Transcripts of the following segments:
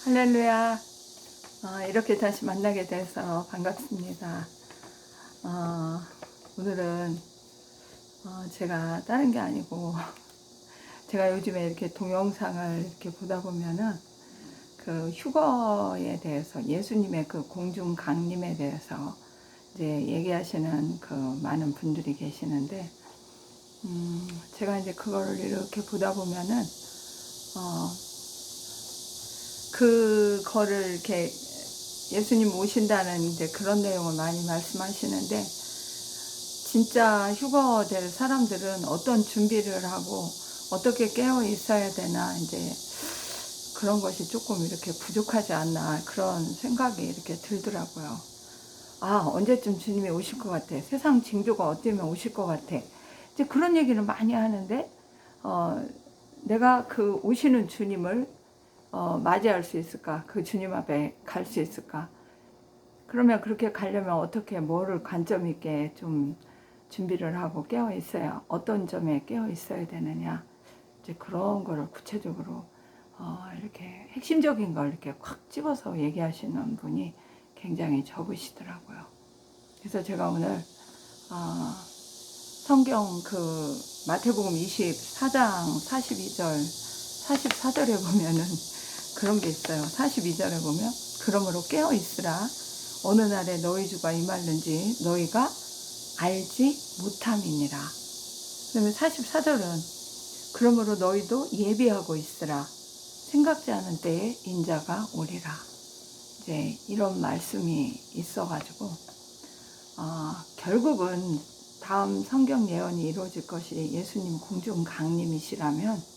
할렐루야. 이렇게 다시 만나게 돼서 반갑습니다. 어, 오늘은 제가 다른 게 아니고 제가 요즘에 이렇게 동영상을 이렇게 보다 보면은 그 휴거에 대해서 예수님의 그 공중 강림에 대해서 이제 얘기하시는 그 많은 분들이 계시는데 제가 이제 그거를 이렇게 보다 보면은 그거를 이렇게 예수님 오신다는 이제 그런 내용을 많이 말씀하시는데, 진짜 휴거될 사람들은 어떤 준비를 하고 어떻게 깨어 있어야 되나, 이제 그런 것이 조금 이렇게 부족하지 않나, 그런 생각이 이렇게 들더라고요. 언제쯤 주님이 오실 것 같아. 세상 징조가 어때면 오실 것 같아. 이제 그런 얘기를 많이 하는데, 내가 그 오시는 주님을 맞이할 수 있을까? 그 주님 앞에 갈 수 있을까? 그러면 그렇게 가려면 어떻게, 뭐를 관점 있게 좀 준비를 하고 깨어 있어야, 어떤 점에 깨어 있어야 되느냐, 이제 그런 거를 구체적으로 이렇게 핵심적인 걸 이렇게 콱 집어서 얘기하시는 분이 굉장히 적으시더라고요. 그래서 제가 오늘 성경 그 마태복음 24장 42절 44절에 보면은 그런 게 있어요. 42절에 보면, 그러므로 깨어 있으라. 어느 날에 너희 주가 임하는지 너희가 알지 못함이니라. 그다음에 44절은 그러므로 너희도 예비하고 있으라. 생각지 않은 때에 인자가 오리라. 이제 이런 말씀이 있어가지고 결국은 다음 성경 예언이 이루어질 것이 예수님 공중 강림이시라면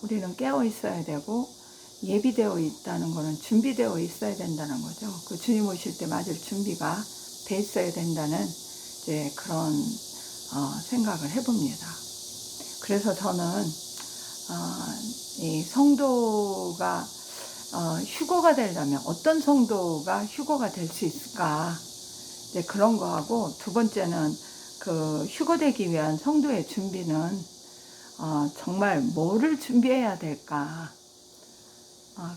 우리는 깨어 있어야 되고, 예비되어 있다는 것은 준비되어 있어야 된다는 거죠. 그 주님 오실 때 맞을 준비가 돼 있어야 된다는 이제 그런 생각을 해봅니다. 그래서 저는 이 성도가 휴거가 되려면 어떤 성도가 휴거가 될 수 있을까? 이제 그런 거하고, 두 번째는 그 휴거되기 위한 성도의 준비는 정말 뭐를 준비해야 될까?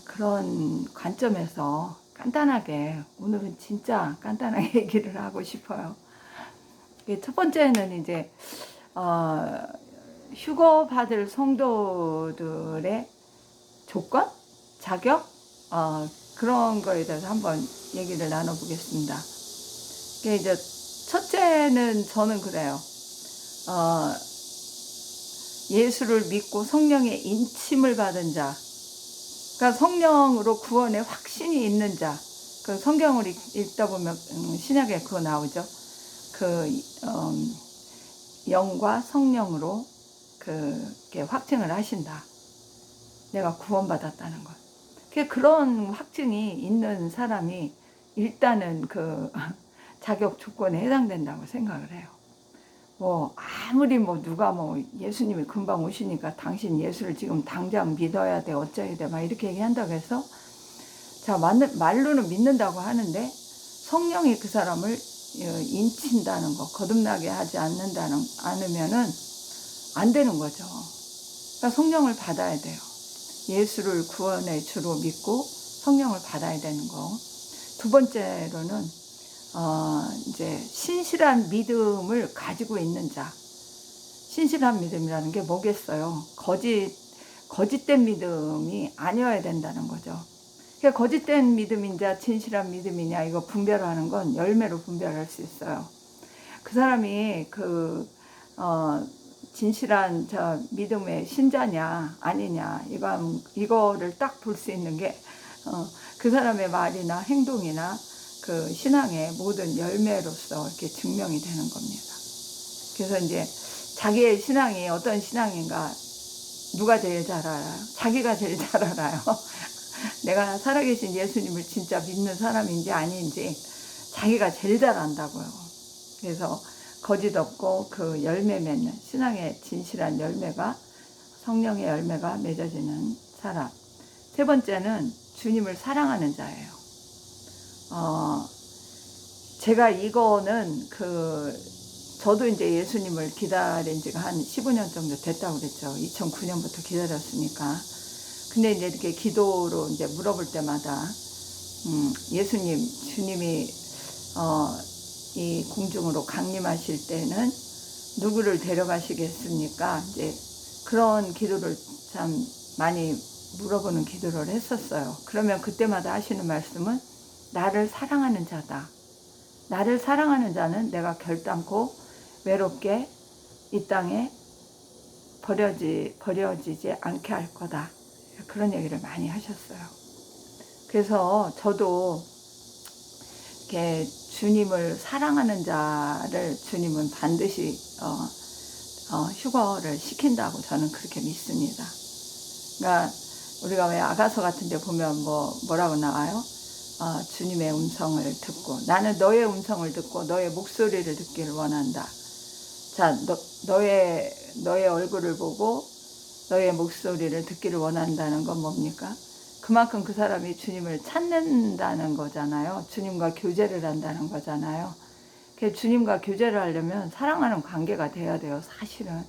그런 관점에서 간단하게, 오늘은 진짜 간단하게 얘기를 하고 싶어요. 첫 번째는 이제 휴거 받을 성도들의 조건, 자격, 그런 거에 대해서 한번 얘기를 나눠보겠습니다. 이제 첫째는 저는 그래요. 예수를 믿고 성령의 인침을 받은 자, 그러니까 성령으로 구원의 확신이 있는 자. 그 성경을 읽다 보면 신약에 그거 나오죠. 그 영과 성령으로 그게 확증을 하신다. 내가 구원받았다는 것. 그런 확증이 있는 사람이 일단은 그 자격 조건에 해당된다고 생각을 해요. 아무리 누가 예수님이 금방 오시니까 당신 예수를 지금 당장 믿어야 돼, 어쩌야 돼, 막 이렇게 얘기한다고 해서, 자, 말로는 믿는다고 하는데 성령이 그 사람을 인친다는 거, 거듭나게 하지 않으면은 안 되는 거죠. 그러니까 성령을 받아야 돼요. 예수를 구원의 주로 믿고 성령을 받아야 되는 거. 두 번째로는 이제 신실한 믿음을 가지고 있는 자. 신실한 믿음이라는 게 뭐겠어요? 거짓된 믿음이 아니어야 된다는 거죠. 그러니까 거짓된 믿음이냐 진실한 믿음이냐, 이거 분별하는 건 열매로 분별할 수 있어요. 그 사람이 진실한 믿음의 신자냐 아니냐, 이거를 딱 볼 수 있는 게 그 사람의 말이나 행동이나 그 신앙의 모든 열매로서 이렇게 증명이 되는 겁니다. 그래서 이제 자기의 신앙이 어떤 신앙인가 누가 제일 잘 알아요? 자기가 제일 잘 알아요. 내가 살아계신 예수님을 진짜 믿는 사람인지 아닌지 자기가 제일 잘 안다고요. 그래서 거짓 없고 그 열매 맺는, 신앙의 진실한 열매가, 성령의 열매가 맺어지는 사람. 세 번째는 주님을 사랑하는 자예요. 제가 이거는 저도 이제 예수님을 기다린 지가 한 15년 정도 됐다고 그랬죠. 2009년부터 기다렸으니까. 근데 이제 이렇게 기도로 이제 물어볼 때마다 예수님, 주님이 이 궁중으로 강림하실 때는 누구를 데려가시겠습니까? 이제 그런 기도를 참 많이 물어보는 기도를 했었어요. 그러면 그때마다 하시는 말씀은 나를 사랑하는 자다. 나를 사랑하는 자는 내가 결단코 외롭게 이 땅에 버려지지 않게 할 거다. 그런 얘기를 많이 하셨어요. 그래서 저도 이렇게 주님을 사랑하는 자를 주님은 반드시 휴거를 시킨다고 저는 그렇게 믿습니다. 그러니까 우리가 왜 아가서 같은 데 보면 뭐라고 나와요? 주님의 음성을 듣고, 나는 너의 음성을 듣고 너의 목소리를 듣기를 원한다. 자, 너의 얼굴을 보고 너의 목소리를 듣기를 원한다는 건 뭡니까? 그만큼 그 사람이 주님을 찾는다는 거잖아요. 주님과 교제를 한다는 거잖아요. 주님과 교제를 하려면 사랑하는 관계가 돼야 돼요, 사실은.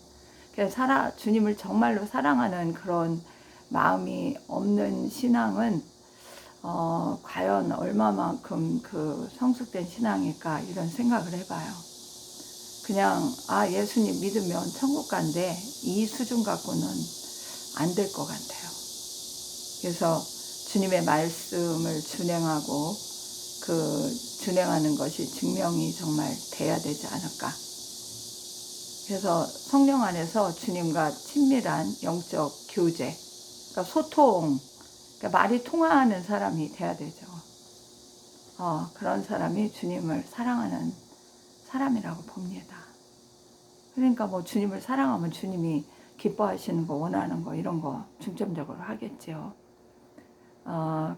주님을 정말로 사랑하는 그런 마음이 없는 신앙은 과연 얼마만큼 그 성숙된 신앙일까, 이런 생각을 해봐요. 그냥 예수님 믿으면 천국 간대, 이 수준 갖고는 안 될 것 같아요. 그래서 주님의 말씀을 준행하고 준행하는 것이 증명이 정말 돼야 되지 않을까. 그래서 성령 안에서 주님과 친밀한 영적 교제, 그러니까 소통, 그러니까 말이 통하는 사람이 돼야 되죠. 그런 사람이 주님을 사랑하는 사람이라고 봅니다. 그러니까 주님을 사랑하면 주님이 기뻐하시는 거, 원하는 거, 이런 거 중점적으로 하겠죠.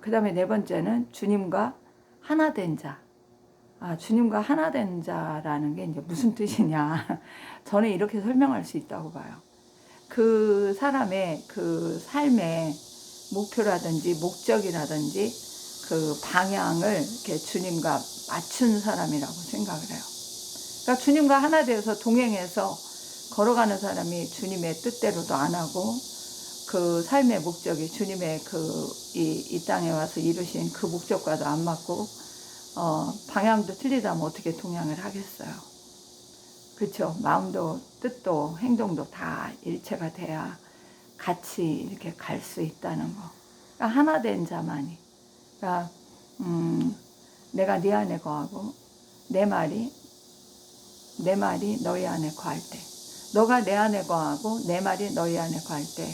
그 다음에 네 번째는 주님과 하나된 자. 주님과 하나된 자라는 게 이제 무슨 뜻이냐. 저는 이렇게 설명할 수 있다고 봐요. 그 사람의 그 삶의 목표라든지 목적이라든지 그 방향을 이렇게 주님과 맞춘 사람이라고 생각을 해요. 그러니까 주님과 하나 되어서 동행해서 걸어가는 사람이 주님의 뜻대로도 안 하고, 그 삶의 목적이 주님의 이 땅에 와서 이루신 그 목적과도 안 맞고, 방향도 틀리다면 어떻게 동행을 하겠어요. 그렇죠. 마음도 뜻도 행동도 다 일체가 돼야 같이 이렇게 갈 수 있다는 거. 그러니까 하나 된 자만이. 그러니까 내가 네 안에 거하고 내 말이 너희 안에 거할 때, 너가 내 안에 거하고 내 말이 너희 안에 거할 때,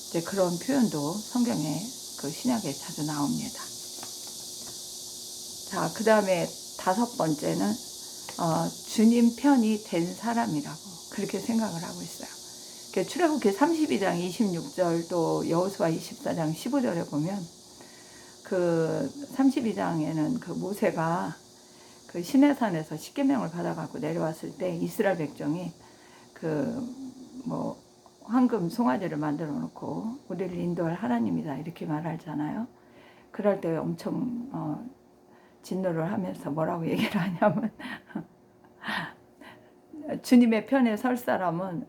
이제 그런 표현도 성경에 그 신약에 자주 나옵니다. 자, 그 다음에 다섯 번째는 주님 편이 된 사람이라고 그렇게 생각을 하고 있어요. 출애굽기 32장 26절 또 여호수아 24장 15절에 보면 그 32장에는 그 모세가 그 시내산에서 십계명을 받아갖고 내려왔을 때 이스라엘 백성이 황금 송아지를 만들어 놓고 우리를 인도할 하나님이다 이렇게 말하잖아요. 그럴 때 엄청 진노를 하면서 뭐라고 얘기를 하냐면 주님의 편에 설 사람은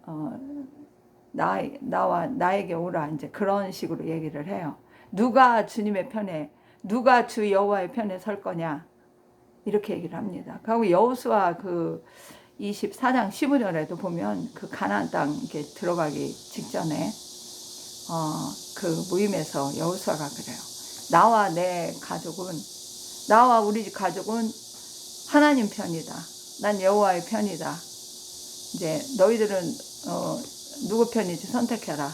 나에게 오라, 이제 그런 식으로 얘기를 해요. 누가 주님의 편에, 누가 주 여호와의 편에 설 거냐, 이렇게 얘기를 합니다. 그리고 여호수아 24장 15절에도 보면 그 가나안 땅 이렇게 들어가기 직전에 그 모임에서 여호수아가 그래요. 나와 우리 집 가족은 하나님 편이다. 난 여호와의 편이다. 이제 너희들은 누구 편인지 선택해라.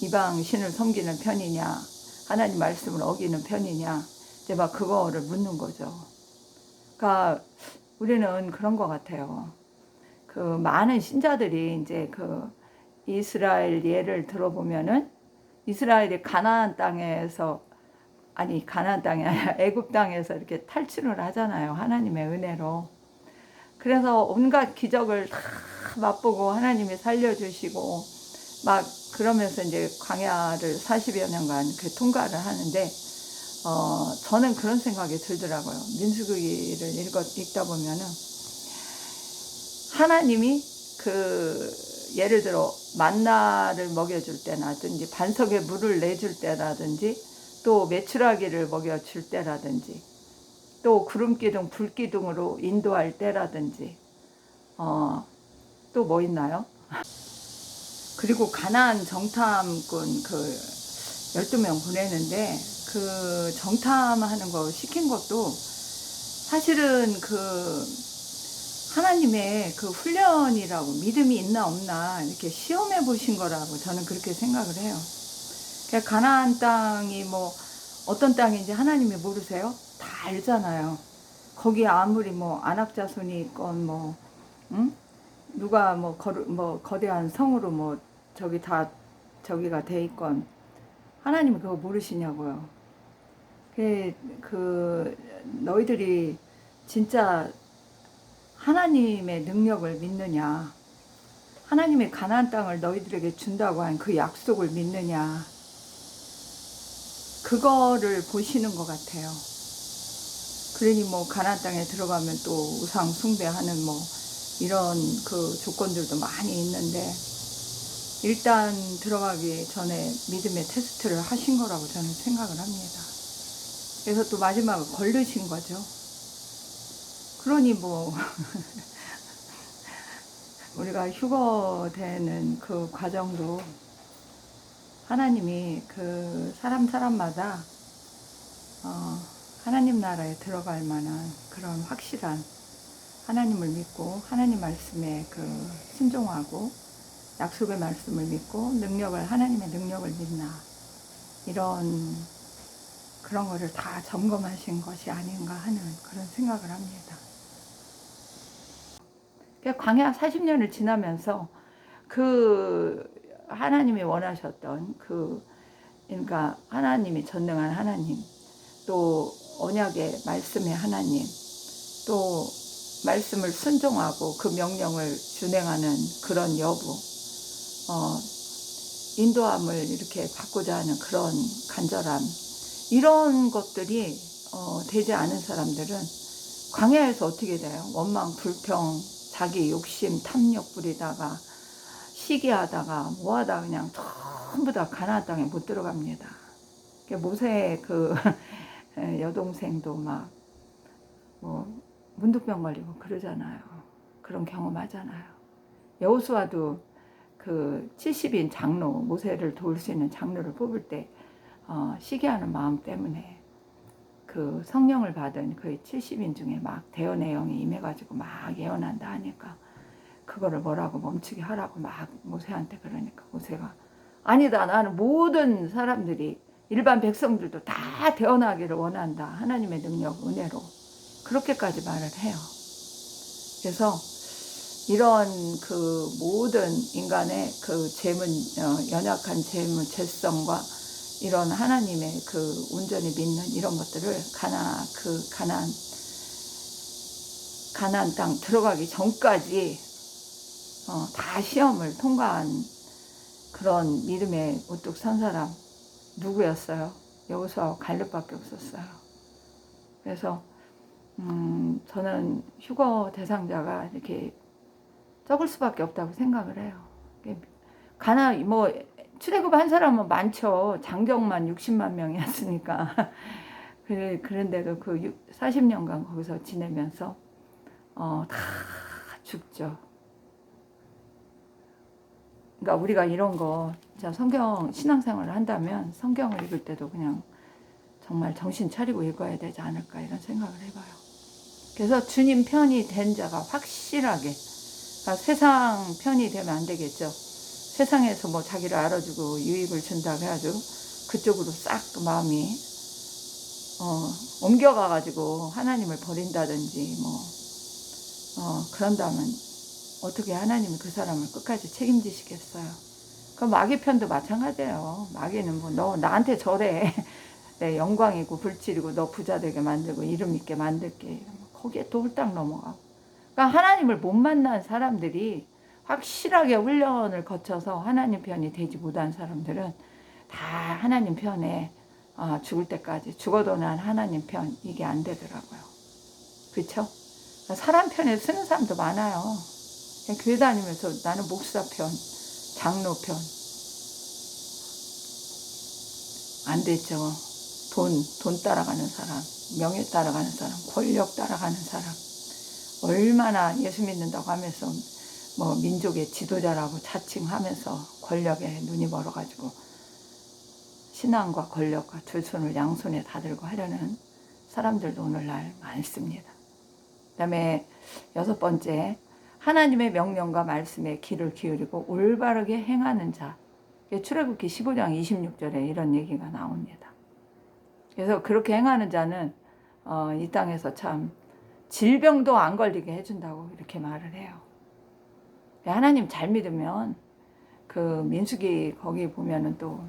이방 신을 섬기는 편이냐, 하나님 말씀을 어기는 편이냐, 이제 막 그거를 묻는 거죠. 그러니까 우리는 그런 것 같아요. 그 많은 신자들이 이제 그 이스라엘 예를 들어보면은 이스라엘이 가나안 땅에서 가나안 땅이 아니라 애굽 땅에서 이렇게 탈출을 하잖아요. 하나님의 은혜로. 그래서 온갖 기적을 다 맛보고 하나님이 살려주시고 막 그러면서 이제 광야를 40여 년간 통과를 하는데 저는 그런 생각이 들더라고요. 민수기를 읽다 보면은 하나님이 그 예를 들어 만나를 먹여줄 때라든지 반석에 물을 내줄 때라든지 또 메추라기를 먹여줄 때라든지 또 구름기둥 불기둥으로 인도할 때라든지 또 뭐 있나요? 그리고 가나안 정탐꾼 그 12명 보내는데 그 정탐하는 거 시킨 것도 사실은 그 하나님의 그 훈련이라고, 믿음이 있나 없나 이렇게 시험해 보신 거라고 저는 그렇게 생각을 해요. 그러니까 가나안 땅이 뭐 어떤 땅인지 하나님이 모르세요? 다 알잖아요. 거기 아무리 뭐 안악자손이 있건 뭐 응? 누가 뭐 거대한 성으로 뭐 저기 다 저기가 돼 있건 하나님이 그거 모르시냐고요. 그 너희들이 진짜 하나님의 능력을 믿느냐, 하나님의 가나안 땅을 너희들에게 준다고 한 그 약속을 믿느냐, 그거를 보시는 것 같아요. 그러니 뭐 가나안 땅에 들어가면 또 우상 숭배하는 뭐 이런 그 조건들도 많이 있는데 일단 들어가기 전에 믿음의 테스트를 하신 거라고 저는 생각을 합니다. 그래서 또 마지막에 걸르신 거죠. 그러니 뭐 우리가 휴거되는 그 과정도 하나님이 그 사람마다 하나님 나라에 들어갈 만한 그런 확실한 하나님을 믿고 하나님 말씀에 그 순종하고 약속의 말씀을 믿고 하나님의 능력을 믿나, 이런 그런 거를 다 점검하신 것이 아닌가 하는 그런 생각을 합니다. 광야 40년을 지나면서 그 하나님이 원하셨던 그러니까 하나님이 전능한 하나님, 또 언약의 말씀의 하나님, 또 말씀을 순종하고 그 명령을 준행하는 그런 여부, 인도함을 이렇게 받고자 하는 그런 간절함, 이런 것들이 되지 않은 사람들은 광야에서 어떻게 돼요? 원망, 불평, 자기 욕심, 탐욕 부리다가 시기하다가 뭐하다 그냥 전부 다 가나안 땅에 못 들어갑니다. 모세의 그 여동생도 막 뭐 문둥병 걸리고 그러잖아요. 그런 경험하잖아요. 여호수아도 그 70인 장로, 모세를 도울 수 있는 장로를 뽑을 때 시기하는 마음 때문에 그 성령을 받은 그 70인 중에 막 대언의 영이 임해가지고 막 예언한다 하니까 그거를 뭐라고 멈추게 하라고 막 모세한테 그러니까 모세가 아니다, 나는 모든 사람들이 일반 백성들도 다 대언하기를 원한다, 하나님의 능력, 은혜로, 그렇게까지 말을 해요. 그래서 이런 그 모든 인간의 그 연약한 죄성과 이런 하나님의 그 온전히 믿는 이런 것들을 가나안 땅 들어가기 전까지 다 시험을 통과한 그런 믿음에 우뚝 선 사람 누구였어요? 여호수아와 갈렙밖에 없었어요. 그래서 저는 휴거 대상자가 이렇게 적을 수밖에 없다고 생각을 해요. 뭐 출애굽한 사람은 많죠. 장정만 60만 명이었으니까. 그런데도 그 40년간 거기서 지내면서 다 죽죠. 그러니까 우리가 이런 거 성경 신앙생활을 한다면 성경을 읽을 때도 그냥 정말 정신 차리고 읽어야 되지 않을까 이런 생각을 해봐요. 그래서 주님 편이 된 자가 확실하게, 그러니까 세상 편이 되면 안 되겠죠. 세상에서 뭐 자기를 알아주고 유익을 준다고 해가지고 그쪽으로 싹 마음이 옮겨가가지고 하나님을 버린다든지 그런다면 어떻게 하나님이 그 사람을 끝까지 책임지시겠어요? 그 마귀 편도 마찬가지예요. 마귀는 뭐 너 나한테 절해. 내 영광이고 불질이고 너 부자 되게 만들고 이름 있게 만들게. 거기에 또 홀딱 넘어가고. 그러니까 하나님을 못 만난 사람들이, 확실하게 훈련을 거쳐서 하나님 편이 되지 못한 사람들은 다 하나님 편에 죽을 때까지 죽어도 난 하나님 편, 이게 안 되더라고요. 그렇죠? 사람 편에 쓰는 사람도 많아요. 그냥 교회 다니면서 나는 목사 편, 장로 편. 안 됐죠. 돈 따라가는 사람, 명예 따라가는 사람, 권력 따라가는 사람. 얼마나 예수 믿는다고 하면서 뭐 민족의 지도자라고 자칭하면서 권력에 눈이 멀어가지고 신앙과 권력과 두 손을 양손에 다 들고 하려는 사람들도 오늘날 많습니다. 그 다음에 6번째, 하나님의 명령과 말씀에 귀를 기울이고 올바르게 행하는 자. 출애굽기 15장 26절에 이런 얘기가 나옵니다. 그래서 그렇게 행하는 자는 이 땅에서 참 질병도 안 걸리게 해준다고 이렇게 말을 해요. 하나님 잘 믿으면 그 민수기 거기 보면은 또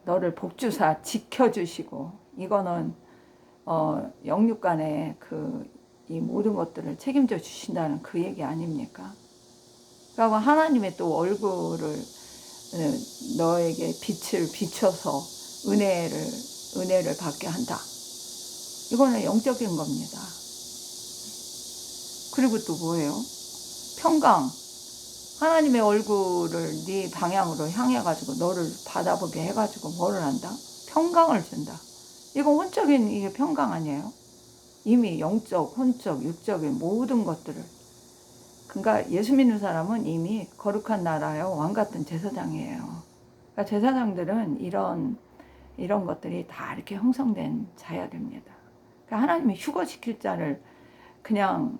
너를 복주사 지켜주시고, 이거는 영육간에 이 모든 것들을 책임져 주신다는 그 얘기 아닙니까? 그리고 하나님의 또 얼굴을 너에게 빛을 비춰서 은혜를 받게 한다. 이거는 영적인 겁니다. 그리고 또 뭐예요? 평강. 하나님의 얼굴을 네 방향으로 향해가지고 너를 바라보게 해가지고 뭐를 한다? 평강을 준다. 이거 혼적인 이게 평강 아니에요? 이미 영적, 혼적, 육적인 모든 것들을. 그러니까 예수 믿는 사람은 이미 거룩한 나라요 왕 같은 제사장이에요. 그러니까 제사장들은 이런 것들이 다 이렇게 형성된 자야 됩니다. 그러니까 하나님이 휴거시킬 자를 그냥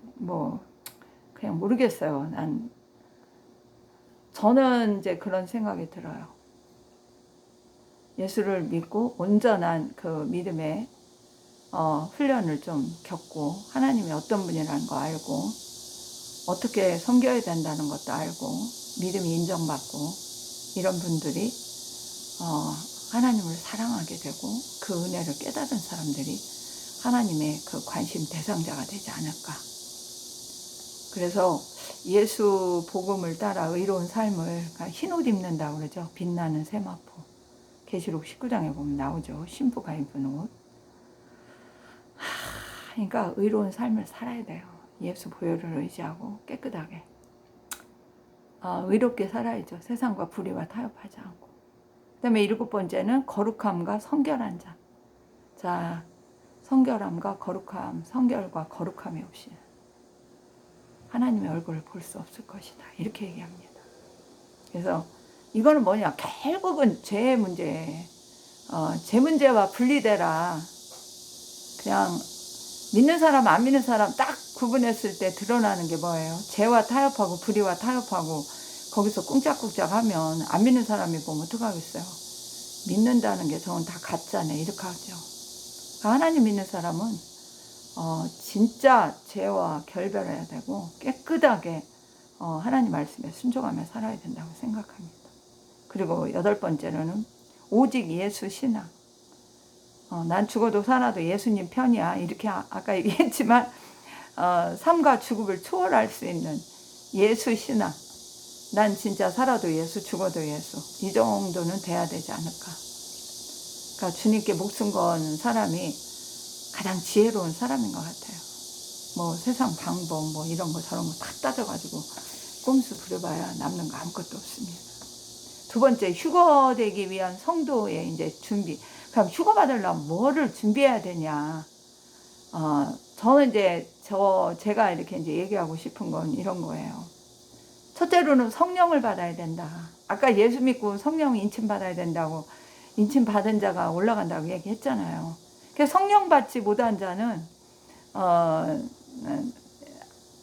모르겠어요. 저는 이제 그런 생각이 들어요. 예수를 믿고 온전한 그 믿음의 훈련을 좀 겪고 하나님이 어떤 분이라는 거 알고 어떻게 섬겨야 된다는 것도 알고 믿음이 인정받고 이런 분들이 하나님을 사랑하게 되고 그 은혜를 깨달은 사람들이 하나님의 그 관심 대상자가 되지 않을까. 그래서 예수 복음을 따라 의로운 삶을, 흰옷 입는다고 그러죠. 빛나는 세마포. 계시록 19장에 보면 나오죠. 신부가 입은 옷. 그러니까 의로운 삶을 살아야 돼요. 예수 보혈을 의지하고 깨끗하게. 의롭게 살아야죠. 세상과 불의와 타협하지 않고. 그 다음에 7번째는 거룩함과 성결한 자. 자, 성결함과 거룩함, 성결과 거룩함이 없이 하나님의 얼굴을 볼 수 없을 것이다. 이렇게 얘기합니다. 그래서 이거는 뭐냐? 결국은 죄의 문제. 죄 문제와 분리되라. 그냥 믿는 사람, 안 믿는 사람 딱 구분했을 때 드러나는 게 뭐예요? 죄와 타협하고 불의와 타협하고 거기서 꿍짝꿍짝 하면 안 믿는 사람이 보면 어떡하겠어요? 믿는다는 게 저건 다 가짜네. 이렇게 하죠. 하나님 믿는 사람은 진짜 죄와 결별해야 되고 깨끗하게 하나님 말씀에 순종하며 살아야 된다고 생각합니다. 그리고 8번째로는 오직 예수 신앙. 난 죽어도 살아도 예수님 편이야. 이렇게 아까 얘기했지만 삶과 죽음을 초월할 수 있는 예수 신앙. 난 진짜 살아도 예수, 죽어도 예수. 이 정도는 돼야 되지 않을까. 그러니까 주님께 목숨 건 사람이 가장 지혜로운 사람인 것 같아요. 뭐 세상 방법 뭐 이런 거 저런 거 다 따져가지고 꼼수 부려봐야 남는 거 아무것도 없습니다. 2번째, 휴거되기 위한 성도의 이제 준비. 그럼 휴거 받으려면 뭐를 준비해야 되냐? 저는 이제 제가 이렇게 이제 얘기하고 싶은 건 이런 거예요. 첫째로는 성령을 받아야 된다. 아까 예수 믿고 성령 인침 받아야 된다고, 인침 받은 자가 올라간다고 얘기했잖아요. 그래서 성령 받지 못한 자는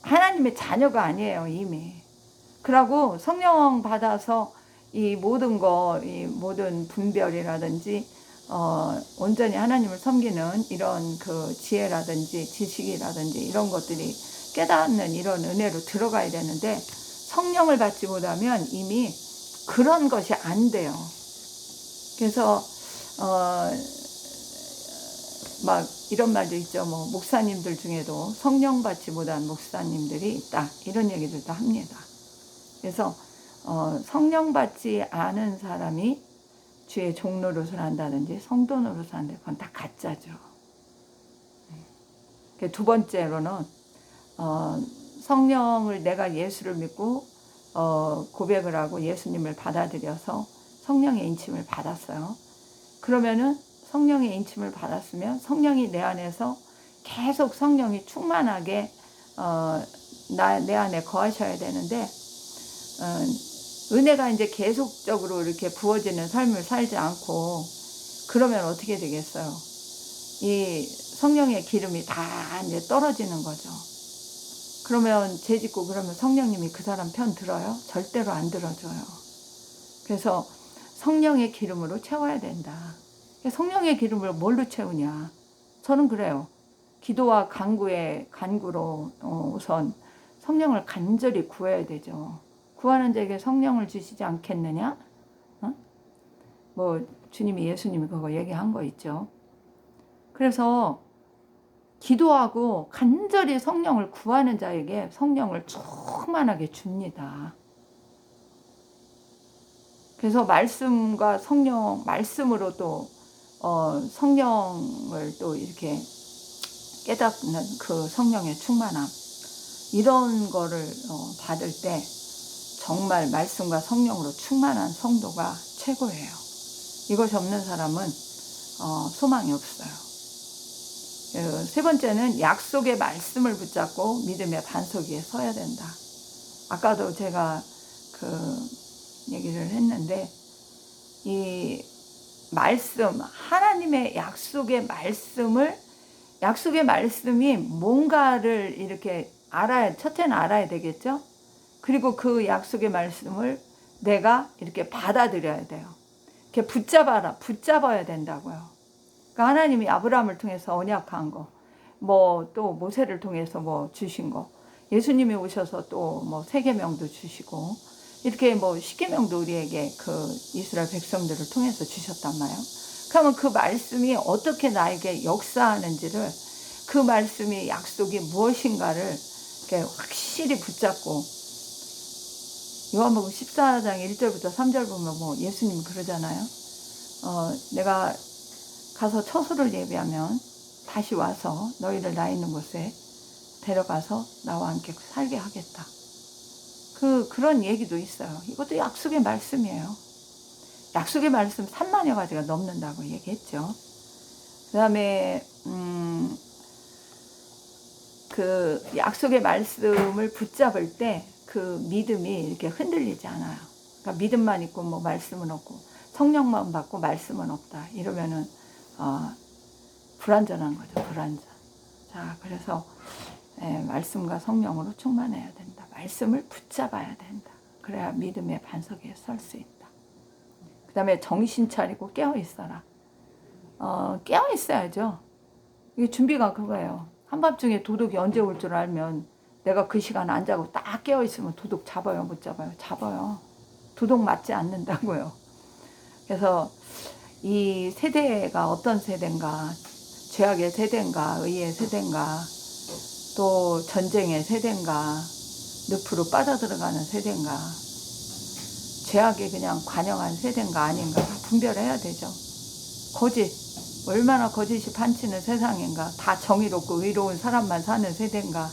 하나님의 자녀가 아니에요, 이미. 그러고 성령 받아서 이 모든 분별이라든지 온전히 하나님을 섬기는 이런 그 지혜라든지 지식이라든지 이런 것들이 깨닫는 이런 은혜로 들어가야 되는데, 성령을 받지 못하면 이미 그런 것이 안 돼요. 그래서 막 이런 말도 있죠. 뭐 목사님들 중에도 성령 받지 못한 목사님들이 있다. 이런 얘기들도 합니다. 그래서 성령 받지 않은 사람이 주의 종로 노릇을 한다든지 성도 노릇을 한다든지 그건 다 가짜죠. 2번째로는 성령을 내가 예수를 믿고 고백을 하고 예수님을 받아들여서 성령의 인침을 받았어요. 그러면은 성령의 인침을 받았으면 성령이 내 안에서 계속 성령이 충만하게 내 안에 거하셔야 되는데 은혜가 이제 계속적으로 이렇게 부어지는 삶을 살지 않고 그러면 어떻게 되겠어요? 이 성령의 기름이 다 이제 떨어지는 거죠. 그러면 죄짓고 그러면 성령님이 그 사람 편 들어요? 절대로 안 들어줘요. 그래서 성령의 기름으로 채워야 된다. 성령의 기름을 뭘로 채우냐? 저는 그래요. 기도와 간구로 우선 성령을 간절히 구해야 되죠. 구하는 자에게 성령을 주시지 않겠느냐? 뭐 주님이 예수님이 그거 얘기한 거 있죠. 그래서 기도하고 간절히 성령을 구하는 자에게 성령을 충만하게 줍니다. 그래서 말씀과 성령, 말씀으로 또 성령을 또 이렇게 깨닫는 그 성령의 충만함, 이런 거를 받을 때 정말 말씀과 성령으로 충만한 성도가 최고예요. 이것이 없는 사람은 소망이 없어요. 세 번째는 약속의 말씀을 붙잡고 믿음의 반석 위에 서야 된다. 아까도 제가 그 얘기를 했는데, 이 말씀, 하나님의 약속의 말씀이 뭔가를 이렇게 첫째는 알아야 되겠죠? 그리고 그 약속의 말씀을 내가 이렇게 받아들여야 돼요. 이렇게 붙잡아야 된다고요. 그러니까 하나님이 아브라함을 통해서 언약한 거, 뭐 또 모세를 통해서 뭐 주신 거, 예수님이 오셔서 또 뭐 세계명도 주시고, 이렇게 뭐 십계명도 우리에게 그 이스라엘 백성들을 통해서 주셨단 말이에요. 그러면 그 말씀이 어떻게 나에게 역사하는지를, 그 말씀이 약속이 무엇인가를 이렇게 확실히 붙잡고, 요한복음 14장 1절부터 3절 보면 뭐 예수님 그러잖아요. 내가 가서 처소를 예비하면 다시 와서 너희를 나 있는 곳에 데려가서 나와 함께 살게 하겠다. 그런 얘기도 있어요. 이것도 약속의 말씀이에요. 약속의 말씀 3만여 가지가 넘는다고 얘기했죠. 그 다음에 그 약속의 말씀을 붙잡을 때 그 믿음이 이렇게 흔들리지 않아요. 그러니까 믿음만 있고 뭐 말씀은 없고, 성령만 받고 말씀은 없다, 이러면은 불완전한 거죠. 불완전. 자, 그래서 말씀과 성령으로 충만해야 된다. 말씀을 붙잡아야 된다. 그래야 믿음의 반석에 설 수 있다. 그 다음에 정신 차리고 깨어 있어라. 깨어 있어야죠. 이게 준비가 그거예요. 한밤중에 도둑이 언제 올 줄 알면 내가 그 시간 안 자고 딱 깨어 있으면 도둑 잡아요, 못 잡아요? 잡아요. 도둑 맞지 않는다고요. 그래서 이 세대가 어떤 세대인가, 죄악의 세대인가, 의의 세대인가, 또 전쟁의 세대인가, 늪으로 빠져들어가는 세대인가, 죄악에 그냥 관영한 세대인가 아닌가 분별해야 되죠. 거짓, 얼마나 거짓이 판치는 세상인가, 다 정의롭고 의로운 사람만 사는 세대인가,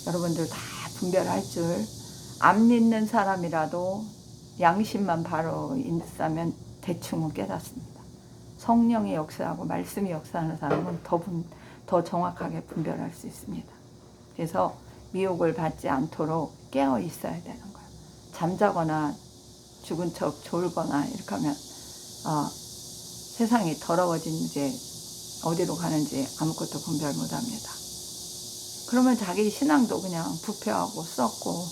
여러분들 다 분별할 줄. 안 믿는 사람이라도 양심만 바로 있다면 대충은 깨닫습니다. 성령이 역사하고 말씀이 역사하는 사람은 더 정확하게 분별할 수 있습니다. 그래서 미혹을 받지 않도록 깨어 있어야 되는 거예요. 잠자거나 죽은 척 졸거나 이렇게 하면 세상이 더러워진지 어디로 가는지 아무것도 분별 못합니다. 그러면 자기 신앙도 그냥 부패하고 썩고,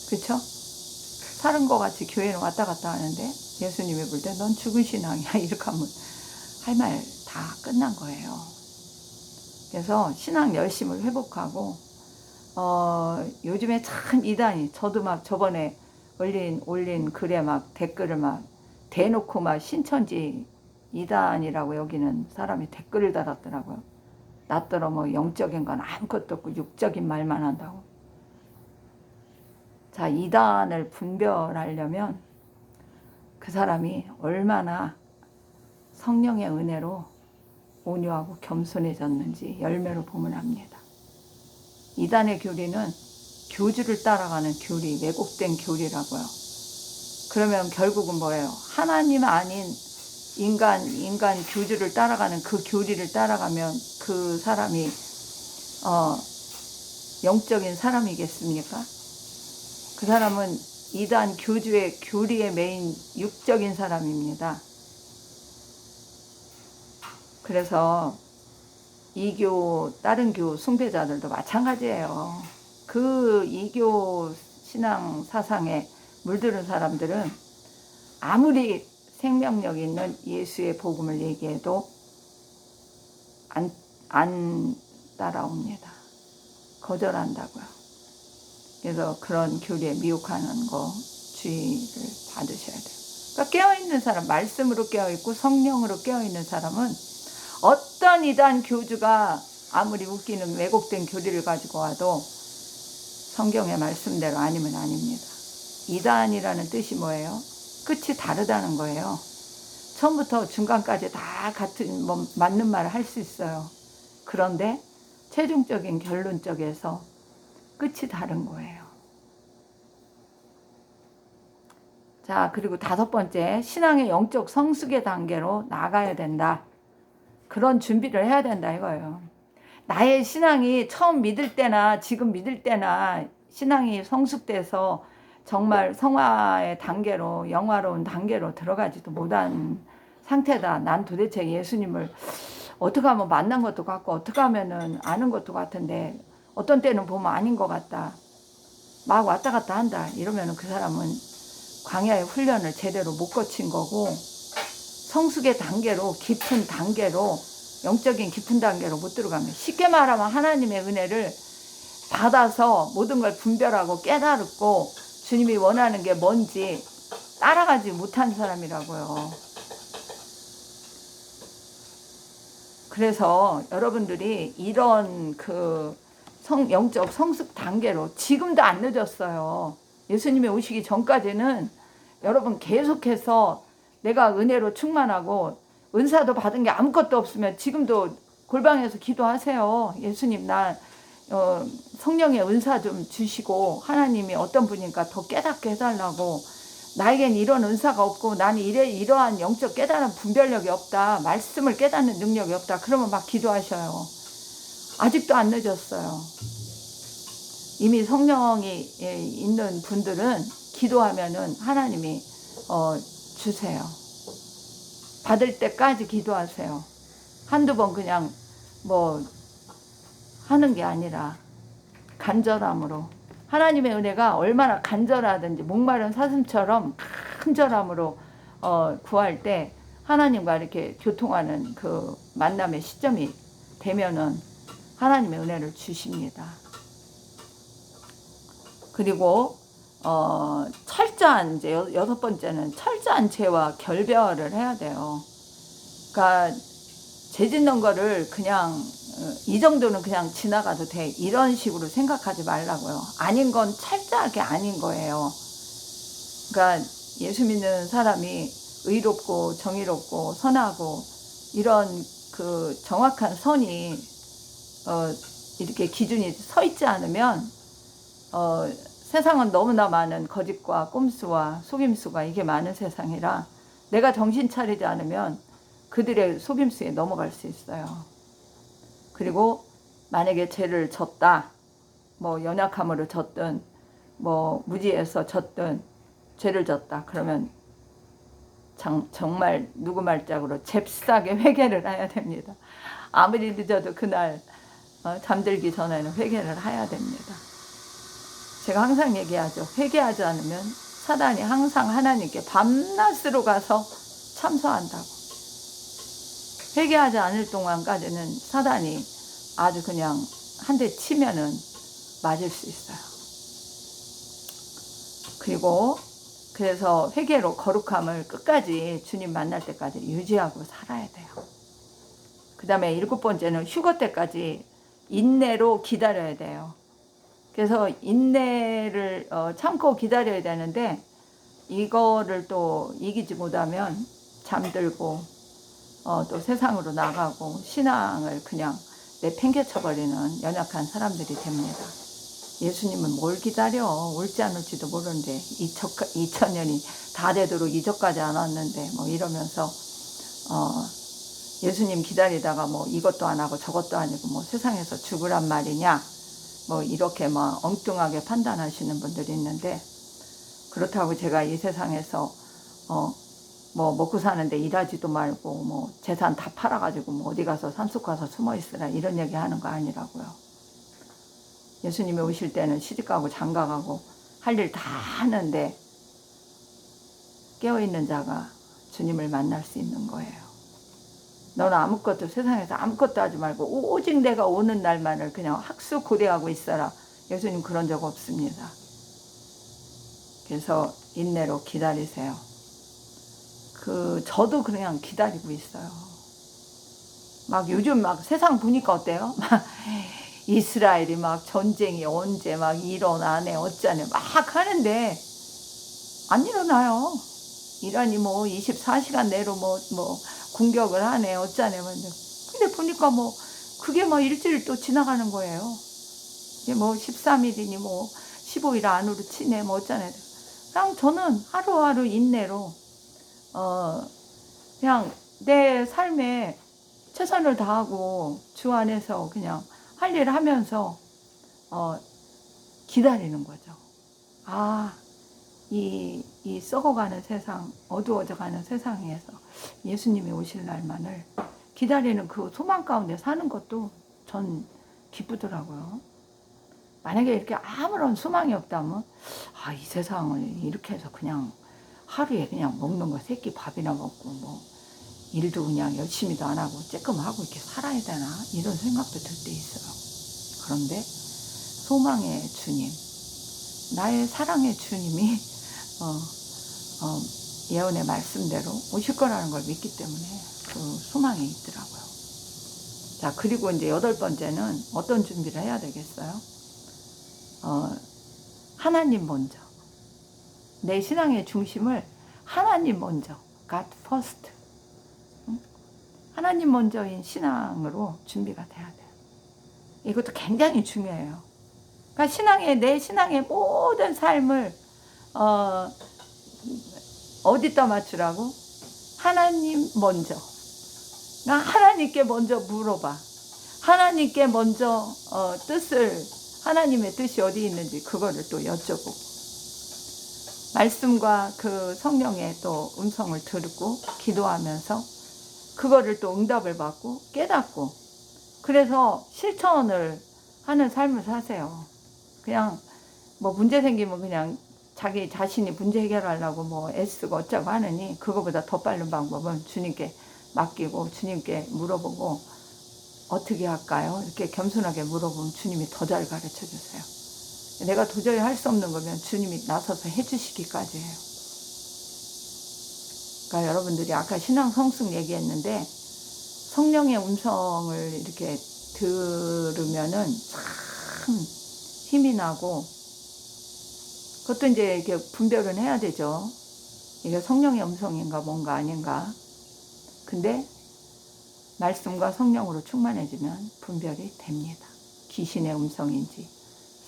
그렇죠? 사는 것 같이 교회는 왔다 갔다 하는데 예수님이 볼 때 넌 죽은 신앙이야, 이렇게 하면 할 말 다 끝난 거예요. 그래서 신앙 열심을 회복하고, 요즘에 참 이단이, 저도 막 저번에 올린 글에 막 댓글을 막 대놓고 막 신천지 이단이라고 여기는 사람이 댓글을 달았더라고요. 나더러 뭐 영적인 건 아무것도 없고 육적인 말만 한다고. 자, 이단을 분별하려면 그 사람이 얼마나 성령의 은혜로 온유하고 겸손해졌는지 열매로 보면 합니다. 이단의 교리는 교주를 따라가는 교리, 왜곡된 교리라고요. 그러면 결국은 뭐예요? 하나님 아닌 인간 교주를 따라가는 그 교리를 따라가면 그 사람이 영적인 사람이겠습니까? 그 사람은 이단 교주의 교리에 매인 육적인 사람입니다. 그래서 이교, 다른 교 숭배자들도 마찬가지예요. 그 이교 신앙 사상에 물드는 사람들은 아무리 생명력 있는 예수의 복음을 얘기해도 안 따라옵니다. 거절한다고요. 그래서 그런 교리에 미혹하는 거 주의를 받으셔야 돼요. 그러니까 깨어있는 사람, 말씀으로 깨어있고 성령으로 깨어있는 사람은 어떤 이단 교주가 아무리 웃기는 왜곡된 교리를 가지고 와도 성경의 말씀대로 아니면 아닙니다. 이단이라는 뜻이 뭐예요? 끝이 다르다는 거예요. 처음부터 중간까지 다 같은 맞는 말을 할 수 있어요. 그런데 최종적인 결론 쪽에서 끝이 다른 거예요. 자, 그리고 5번째, 신앙의 영적 성숙의 단계로 나가야 된다. 그런 준비를 해야 된다 이거예요. 나의 신앙이 처음 믿을 때나 지금 믿을 때나 신앙이 성숙돼서 정말 성화의 단계로, 영화로운 단계로 들어가지도 못한 상태다. 난 도대체 예수님을 어떻게 하면 만난 것도 같고 어떻게 하면은 아는 것도 같은데 어떤 때는 보면 아닌 것 같다. 막 왔다 갔다 한다. 이러면은 그 사람은 광야의 훈련을 제대로 못 거친 거고 성숙의 단계로, 깊은 단계로, 영적인 깊은 단계로 못 들어가면, 쉽게 말하면 하나님의 은혜를 받아서 모든 걸 분별하고 깨달았고 주님이 원하는 게 뭔지 따라가지 못한 사람이라고요. 그래서 여러분들이 이런 그 영적 성숙 단계로, 지금도 안 늦었어요. 예수님이 오시기 전까지는 여러분 계속해서 내가 은혜로 충만하고 은사도 받은 게 아무것도 없으면 지금도 골방에서 기도하세요. 예수님, 나 성령의 은사 좀 주시고 하나님이 어떤 분인가 더 깨닫게 해달라고, 나에겐 이런 은사가 없고 나는 이러한 영적 깨달은 분별력이 없다, 말씀을 깨닫는 능력이 없다, 그러면 막 기도하셔요. 아직도 안 늦었어요. 이미 성령이 있는 분들은 기도하면은 하나님이 주세요. 받을 때까지 기도하세요. 한두 번 그냥 뭐 하는 게 아니라 간절함으로, 하나님의 은혜가 얼마나 간절하든지 목마른 사슴처럼 간절함으로 구할 때 하나님과 이렇게 교통하는 그 만남의 시점이 되면은 하나님의 은혜를 주십니다. 그리고 철저한, 이제 6번째는 철저한 죄와 결별을 해야 돼요. 그러니까 죄 짓는 거를 그냥 이 정도는 그냥 지나가도 돼, 이런 식으로 생각하지 말라고요. 아닌 건 철저하게 아닌 거예요. 그러니까 예수 믿는 사람이 의롭고 정의롭고 선하고 이런 그 정확한 선이 이렇게 기준이 서 있지 않으면 세상은 너무나 많은 거짓과 꼼수와 속임수가 이게 많은 세상이라 내가 정신 차리지 않으면 그들의 속임수에 넘어갈 수 있어요. 그리고 만약에 죄를 졌다, 뭐 연약함으로 졌든 뭐 무지해서 졌든 죄를 졌다, 그러면 정말 누구 말짝으로 잽싸게 회개를 해야 됩니다. 아무리 늦어도 그날 잠들기 전에는 회개를 해야 됩니다. 제가 항상 얘기하죠. 회개하지 않으면 사단이 항상 하나님께 밤낮으로 가서 참소한다고. 회개하지 않을 동안까지는 사단이 아주 그냥 한 대 치면은 맞을 수 있어요. 그리고 그래서 회개로 거룩함을 끝까지 주님 만날 때까지 유지하고 살아야 돼요. 그 다음에 7번째는 휴거 때까지 인내로 기다려야 돼요. 그래서 인내를 참고 기다려야 되는데 이거를 또 이기지 못하면 잠들고 또 세상으로 나가고 신앙을 그냥 내팽개쳐버리는 연약한 사람들이 됩니다. 예수님은 뭘 기다려? 올지 안 올지도 모르는데 2000년이 다 되도록 이적까지 안 왔는데 뭐 이러면서 예수님 기다리다가 뭐 이것도 안 하고 저것도 아니고 뭐 세상에서 죽으란 말이냐 뭐 이렇게 막 엉뚱하게 판단하시는 분들이 있는데, 그렇다고 제가 이 세상에서 뭐 먹고 사는데 일하지도 말고 뭐 재산 다 팔아가지고 뭐 어디 가서 산속 가서 숨어 있으라 이런 얘기 하는 거 아니라고요. 예수님이 오실 때는 시집가고 장가가고 할 일 다 하는데 깨어있는 자가 주님을 만날 수 있는 거예요. 너는 아무것도 세상에서 아무것도 하지 말고 오직 내가 오는 날만을 그냥 학수 고대하고 있어라. 예수님 그런 적 없습니다. 그래서 인내로 기다리세요. 저도 그냥 기다리고 있어요. 막 요즘 막 세상 보니까 어때요? 막 이스라엘이 막 전쟁이 언제 막 일어나네 어쩌네 막 하는데 안 일어나요. 이란이 뭐 24시간 내로 뭐 공격을 하네 어쩌네. 근데 보니까 뭐 그게 뭐 일주일 또 지나가는 거예요. 이게 뭐 13일이니 뭐 15일 안으로 치네 뭐 어쩌네. 그냥 저는 하루하루 인내로 그냥 내 삶에 최선을 다하고 주 안에서 그냥 할 일을 하면서 기다리는 거죠. 이 썩어가는 세상, 어두워져가는 세상에서 예수님이 오실 날만을 기다리는 그 소망 가운데 사는 것도 전 기쁘더라고요. 만약에 이렇게 아무런 소망이 없다면 이 세상을 이렇게 해서 그냥 하루에 그냥 먹는 거 세끼 밥이나 먹고 뭐 일도 그냥 열심히도 안 하고 쬐끔 하고 이렇게 살아야 되나 이런 생각도 들 때 있어요. 그런데 소망의 주님, 나의 사랑의 주님이 예언의 말씀대로 오실 거라는 걸 믿기 때문에 그 소망이 있더라고요. 자, 그리고 이제 8번째는 어떤 준비를 해야 되겠어요? 하나님 먼저. 내 신앙의 중심을 하나님 먼저, God first. 하나님 먼저인 신앙으로 준비가 돼야 돼요. 이것도 굉장히 중요해요. 그러니까 내 신앙의 모든 삶을 어디다 맞추라고? 하나님 먼저. 하나님께 먼저 물어봐. 하나님께 먼저 하나님의 뜻이 어디 있는지 그거를 또 여쭤보고, 말씀과 그 성령의 또 음성을 듣고 기도하면서 그거를 또 응답을 받고 깨닫고, 그래서 실천을 하는 삶을 사세요. 그냥 뭐 문제 생기면 그냥 자기 자신이 문제 해결하려고 뭐 애쓰고 어쩌고 하느니 그거보다 더 빠른 방법은 주님께 맡기고 주님께 물어보고 어떻게 할까요? 이렇게 겸손하게 물어보면 주님이 더 잘 가르쳐 주세요. 내가 도저히 할 수 없는 거면 주님이 나서서 해주시기까지 해요. 그러니까 여러분들이 아까 신앙 성숙 얘기했는데 성령의 음성을 이렇게 들으면은 참 힘이 나고, 그것도 이제 이렇게 분별은 해야 되죠. 이게 성령의 음성인가 뭔가 아닌가. 근데 말씀과 성령으로 충만해지면 분별이 됩니다. 귀신의 음성인지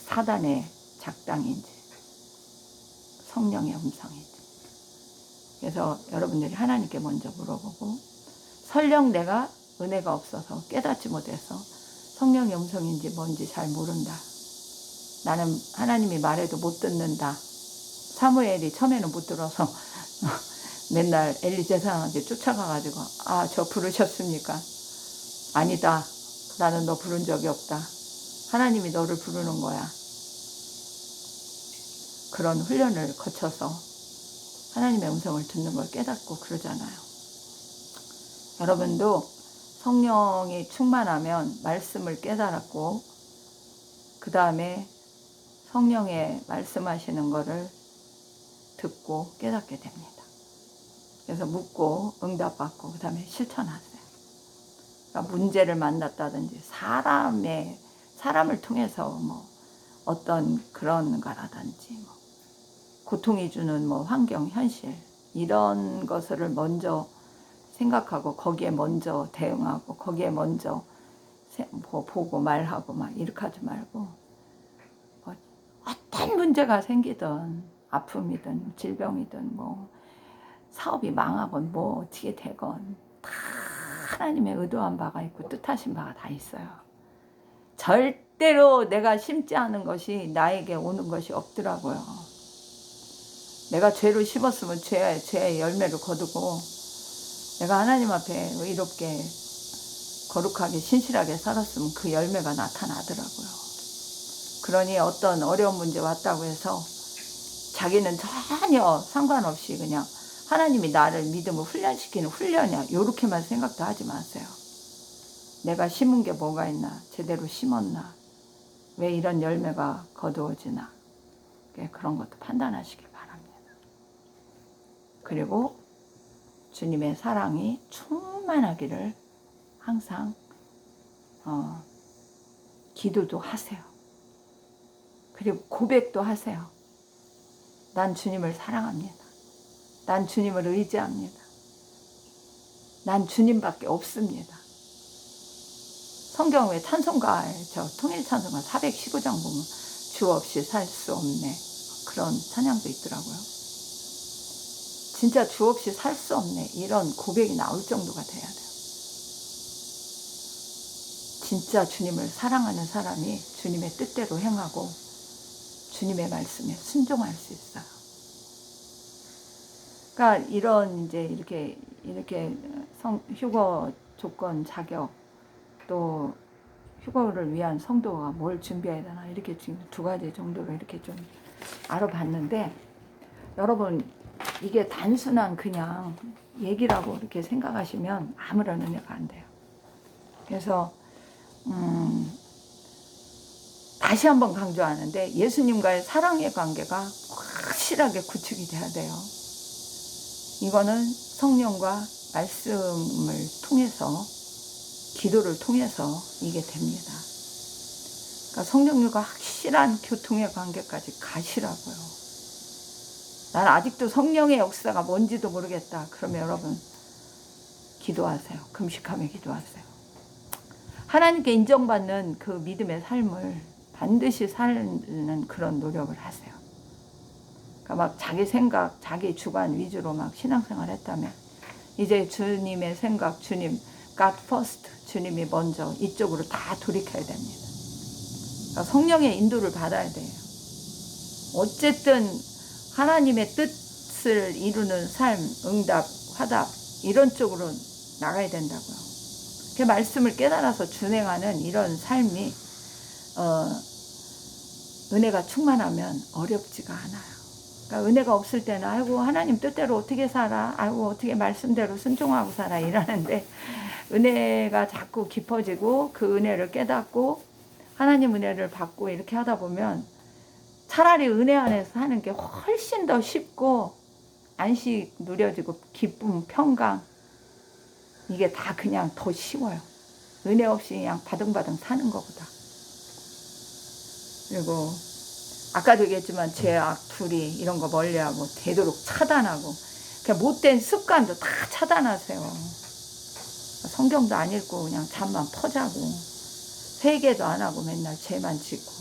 사단의 작당인지 성령의 음성인지. 그래서 여러분들이 하나님께 먼저 물어보고, 설령 내가 은혜가 없어서 깨닫지 못해서 성령의 음성인지 뭔지 잘 모른다, 나는 하나님이 말해도 못 듣는다, 사무엘이 처음에는 못 들어서 맨날 엘리 제사장한테 쫓아가가지고 저 부르셨습니까? 아니다, 나는 너 부른 적이 없다, 하나님이 너를 부르는 거야. 그런 훈련을 거쳐서 하나님의 음성을 듣는 걸 깨닫고 그러잖아요. 여러분도 성령이 충만하면 말씀을 깨달았고 그 다음에 성령의 말씀하시는 거를 듣고 깨닫게 됩니다. 그래서 묻고 응답받고 그 다음에 실천하세요. 그러니까 문제를 만났다든지 사람을 통해서 뭐 어떤 그런 거라든지 뭐 고통이 주는 뭐 환경, 현실 이런 것을 먼저 생각하고 거기에 먼저 대응하고 거기에 먼저 보고 말하고 막 이렇게 하지 말고 어떤 문제가 생기든 아픔이든 질병이든 뭐 사업이 망하건 뭐 어떻게 되건 다 하나님의 의도한 바가 있고 뜻하신 바가 다 있어요. 절대로 내가 심지 않은 것이 나에게 오는 것이 없더라고요. 내가 죄로 심었으면 죄의 열매를 거두고 내가 하나님 앞에 의롭게 거룩하게 신실하게 살았으면 그 열매가 나타나더라고요. 그러니 어떤 어려운 문제 왔다고 해서 자기는 전혀 상관없이 그냥 하나님이 나를 믿음을 훈련시키는 훈련이야 요렇게만 생각도 하지 마세요. 내가 심은 게 뭐가 있나, 제대로 심었나, 왜 이런 열매가 거두어지나, 그런 것도 판단하시기 바랍니다. 그리고 주님의 사랑이 충만하기를 항상 기도도 하세요. 그리고 고백도 하세요. 난 주님을 사랑합니다. 난 주님을 의지합니다. 난 주님밖에 없습니다. 성경 왜 찬송가, 통일 찬송가 415장 보면 주 없이 살 수 없네. 그런 찬양도 있더라고요. 진짜 주 없이 살 수 없네. 이런 고백이 나올 정도가 돼야 돼요. 진짜 주님을 사랑하는 사람이 주님의 뜻대로 행하고 주님의 말씀에 순종할 수 있어요. 그러니까 이런 이제 이렇게 휴거 조건 자격 또 휴거를 위한 성도가 뭘 준비해야 되나 이렇게 지금 두 가지 정도로 이렇게 좀 알아봤는데 여러분 이게 단순한 그냥 얘기라고 이렇게 생각하시면 아무런 은혜가 안 돼요. 그래서 다시 한번 강조하는데 예수님과의 사랑의 관계가 확실하게 구축이 돼야 돼요. 이거는 성령과 말씀을 통해서 기도를 통해서 이게 됩니다. 그러니까 성령님과 확실한 교통의 관계까지 가시라고요. 난 아직도 성령의 역사가 뭔지도 모르겠다. 그러면 여러분 기도하세요. 금식하며 기도하세요. 하나님께 인정받는 그 믿음의 삶을 반드시 사는 그런 노력을 하세요. 그러니까 막 자기 생각, 자기 주관 위주로 막 신앙생활 했다면 이제 주님의 생각, 주님, God first, 주님이 먼저 이쪽으로 다 돌이켜야 됩니다. 그러니까 성령의 인도를 받아야 돼요. 어쨌든 하나님의 뜻을 이루는 삶, 응답, 화답 이런 쪽으로 나가야 된다고요. 그 말씀을 깨달아서 준행하는 이런 삶이 은혜가 충만하면 어렵지가 않아요. 그러니까 은혜가 없을 때는 아이고 하나님 뜻대로 어떻게 살아, 아이고 어떻게 말씀대로 순종하고 살아 이러는데 은혜가 자꾸 깊어지고 그 은혜를 깨닫고 하나님 은혜를 받고 이렇게 하다 보면 차라리 은혜 안에서 사는 게 훨씬 더 쉽고 안식 누려지고 기쁨, 평강 이게 다 그냥 더 쉬워요. 은혜 없이 그냥 바등바등 사는 것보다. 그리고 아까도 얘기했지만 죄악, 불의 이런 거 멀리하고 되도록 차단하고 그냥 못된 습관도 다 차단하세요. 성경도 안 읽고 그냥 잠만 퍼자고 회개도 안 하고 맨날 죄만 짓고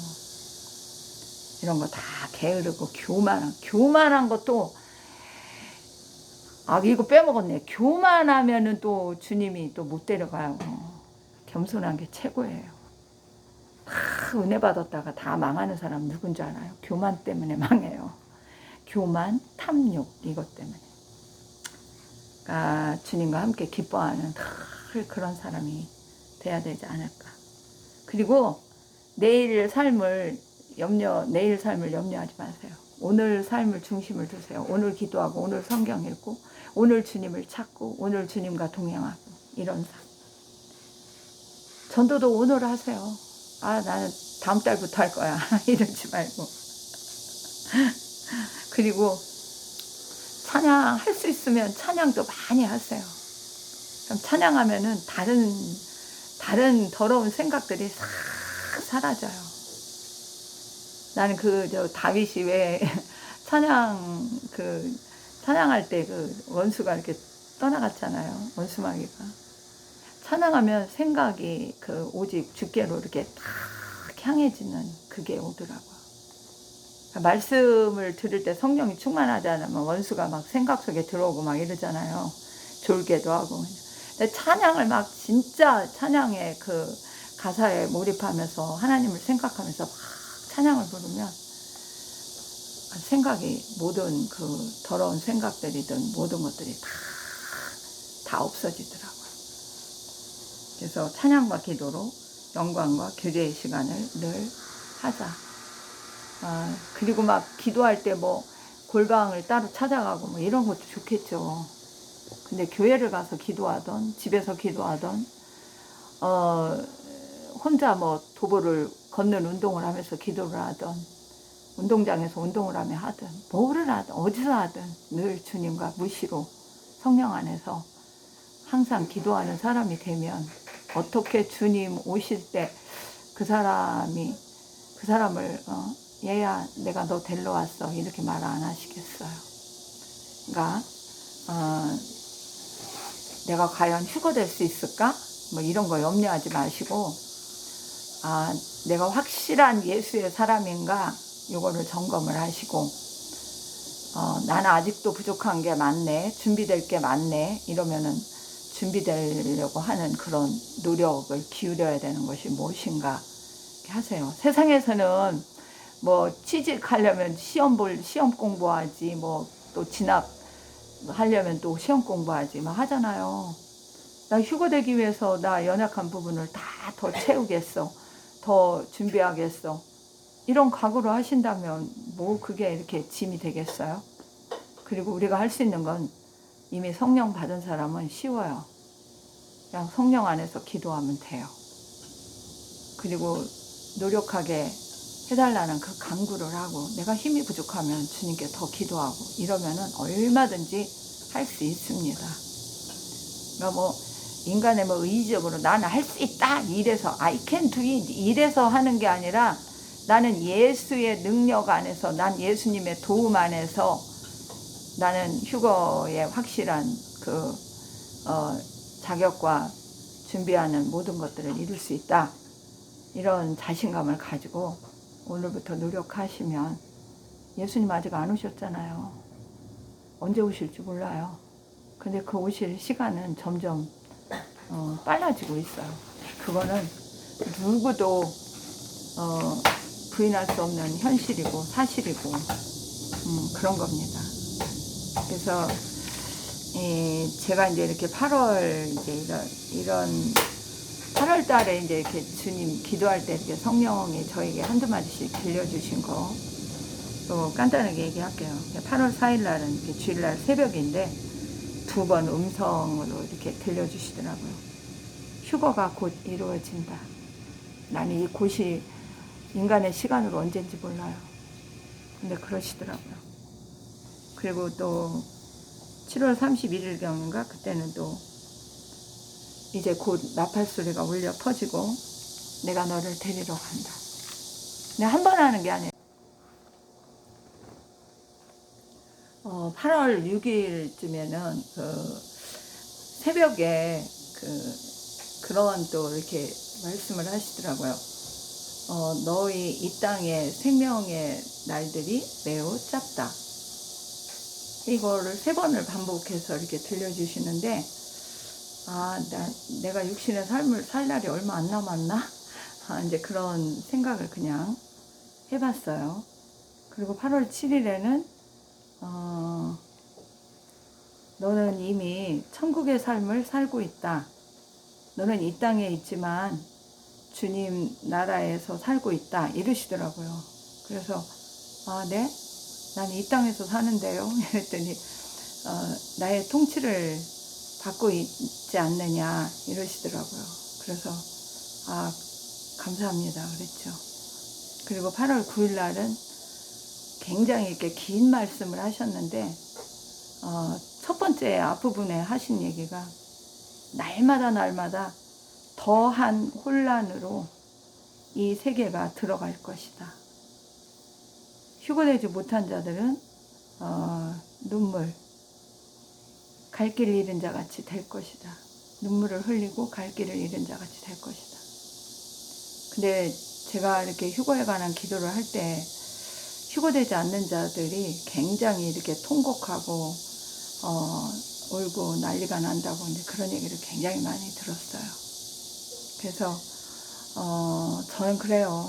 이런 거 다 게으르고 교만한 것도 이거 빼먹었네. 교만하면은 또 주님이 또 못 데려가요. 겸손한 게 최고예요. 다 은혜 받았다가 다 망하는 사람 누군지 알아요? 교만 때문에 망해요. 교만, 탐욕 이것 때문에. 그러니까 주님과 함께 기뻐하는 그런 사람이 돼야 되지 않을까. 그리고 내일 삶을 염려하지 마세요. 오늘 삶을 중심을 두세요. 오늘 기도하고 오늘 성경 읽고 오늘 주님을 찾고 오늘 주님과 동행하고 이런 삶. 전도도 오늘 하세요. 나는 다음 달부터 할 거야. 이러지 말고. 그리고 찬양 할 수 있으면 찬양도 많이 하세요. 그럼 찬양하면은 다른 더러운 생각들이 싹 사라져요. 나는 다윗이 왜 찬양할 때 원수가 이렇게 떠나갔잖아요. 원수마귀가. 찬양하면 생각이 오직 주께로 이렇게 탁 향해지는 그게 오더라고요. 말씀을 들을 때 성령이 충만하지 않으면 원수가 막 생각 속에 들어오고 막 이러잖아요. 졸게도 하고. 근데 찬양을 막 진짜 찬양의 그 가사에 몰입하면서 하나님을 생각하면서 막 찬양을 부르면 생각이 모든 그 더러운 생각들이든 모든 것들이 다 없어지더라고요. 그래서 찬양과 기도로 영광과 교제의 시간을 늘 하자. 그리고 막 기도할 때 뭐 골방을 따로 찾아가고 뭐 이런 것도 좋겠죠. 근데 교회를 가서 기도하던 집에서 기도하던 혼자 뭐 도보를 걷는 운동을 하면서 기도를 하던 운동장에서 운동을 하며 하든 뭐를 하든 어디서 하든 늘 주님과 무시로 성령 안에서 항상 기도하는 사람이 되면 어떻게 주님 오실 때 그 사람을 얘야 내가 너 데리러 왔어 이렇게 말 안 하시겠어요. 그러니까 내가 과연 휴거될 수 있을까? 뭐 이런 거 염려하지 마시고 내가 확실한 예수의 사람인가 요거를 점검을 하시고 나는 아직도 부족한 게 많네, 준비될 게 많네 이러면은 준비되려고 하는 그런 노력을 기울여야 되는 것이 무엇인가 이렇게 하세요. 세상에서는 뭐 취직하려면 시험 공부하지, 뭐 또 진학하려면 또 시험 공부하지 막 하잖아요. 나 휴거되기 위해서 나 연약한 부분을 다 더 채우겠어, 더 준비하겠어 이런 각오로 하신다면 뭐 그게 이렇게 짐이 되겠어요? 그리고 우리가 할 수 있는 건 이미 성령 받은 사람은 쉬워요. 그냥 성령 안에서 기도하면 돼요. 그리고 노력하게 해달라는 그 간구를 하고 내가 힘이 부족하면 주님께 더 기도하고 이러면은 얼마든지 할 수 있습니다. 그러니까 뭐 인간의 뭐 의지적으로 나는 할 수 있다 이래서 I can do it 이래서 하는 게 아니라 나는 예수의 능력 안에서 난 예수님의 도움 안에서 나는 휴거의 확실한 그 자격과 준비하는 모든 것들을 이룰 수 있다. 이런 자신감을 가지고 오늘부터 노력하시면 예수님 아직 안 오셨잖아요. 언제 오실지 몰라요. 근데 그 오실 시간은 점점 빨라지고 있어요. 그거는 누구도 부인할 수 없는 현실이고 사실이고 그런 겁니다. 그래서 제가 이제 이렇게 8월 이제 이런 8월 달에 이제 이렇게 주님 기도할 때 이렇게 성령이 저에게 한두 마디씩 들려주신 거 또 간단하게 얘기할게요. 8월 4일 날은 이렇게 주일날 새벽인데 2번 음성으로 이렇게 들려주시더라고요. 휴거가 곧 이루어진다. 나는 이 곧이 인간의 시간으로 언젠지 몰라요. 근데 그러시더라고요. 그리고 또 7월 31일경인가 그때는 또 이제 곧 나팔 소리가 울려 퍼지고 내가 너를 데리러 간다. 근데 한 번 하는 게 아니에요. 8월 6일쯤에는 그 새벽에 그런 또 이렇게 말씀을 하시더라고요. 너희 이 땅의 생명의 날들이 매우 짧다. 이거를 3번을 반복해서 이렇게 들려주시는데 내가 육신의 삶을 살 날이 얼마 안 남았나? 이제 그런 생각을 그냥 해봤어요. 그리고 8월 7일에는 너는 이미 천국의 삶을 살고 있다. 너는 이 땅에 있지만 주님 나라에서 살고 있다. 이러시더라고요. 그래서 네? 난 이 땅에서 사는데요. 이랬더니 나의 통치를 받고 있지 않느냐 이러시더라고요. 그래서 감사합니다 그랬죠. 그리고 8월 9일 날은 굉장히 이렇게 긴 말씀을 하셨는데 첫 번째 앞부분에 하신 얘기가 날마다 더한 혼란으로 이 세계가 들어갈 것이다. 휴거되지 못한 자들은 눈물, 갈 길을 잃은 자 같이 될 것이다. 눈물을 흘리고 갈 길을 잃은 자 같이 될 것이다. 근데 제가 이렇게 휴거에 관한 기도를 할 때 휴거되지 않는 자들이 굉장히 이렇게 통곡하고 울고 난리가 난다고 이제 그런 얘기를 굉장히 많이 들었어요. 그래서 저는 그래요.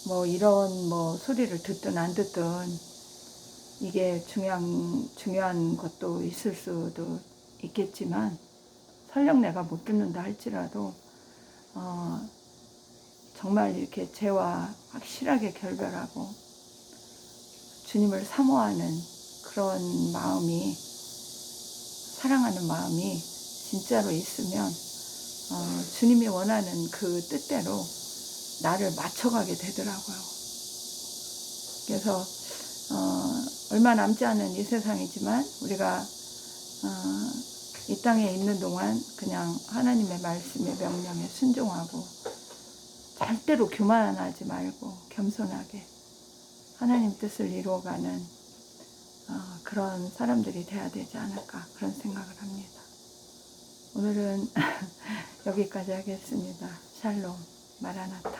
뭐 이런 뭐 소리를 듣든 안 듣든 이게 중요한 것도 있을 수도 있겠지만, 설령 내가 못 듣는다 할지라도 정말 이렇게 죄와 확실하게 결별하고 주님을 사모하는 그런 마음이, 사랑하는 마음이 진짜로 있으면 주님이 원하는 그 뜻대로 나를 맞춰가게 되더라고요. 그래서 얼마 남지 않은 이 세상이지만 우리가 이 땅에 있는 동안 그냥 하나님의 말씀에 명령에 순종하고 절대로 교만하지 말고 겸손하게 하나님 뜻을 이루어가는 그런 사람들이 돼야 되지 않을까, 그런 생각을 합니다. 오늘은 여기까지 하겠습니다. 샬롬, 마라나타.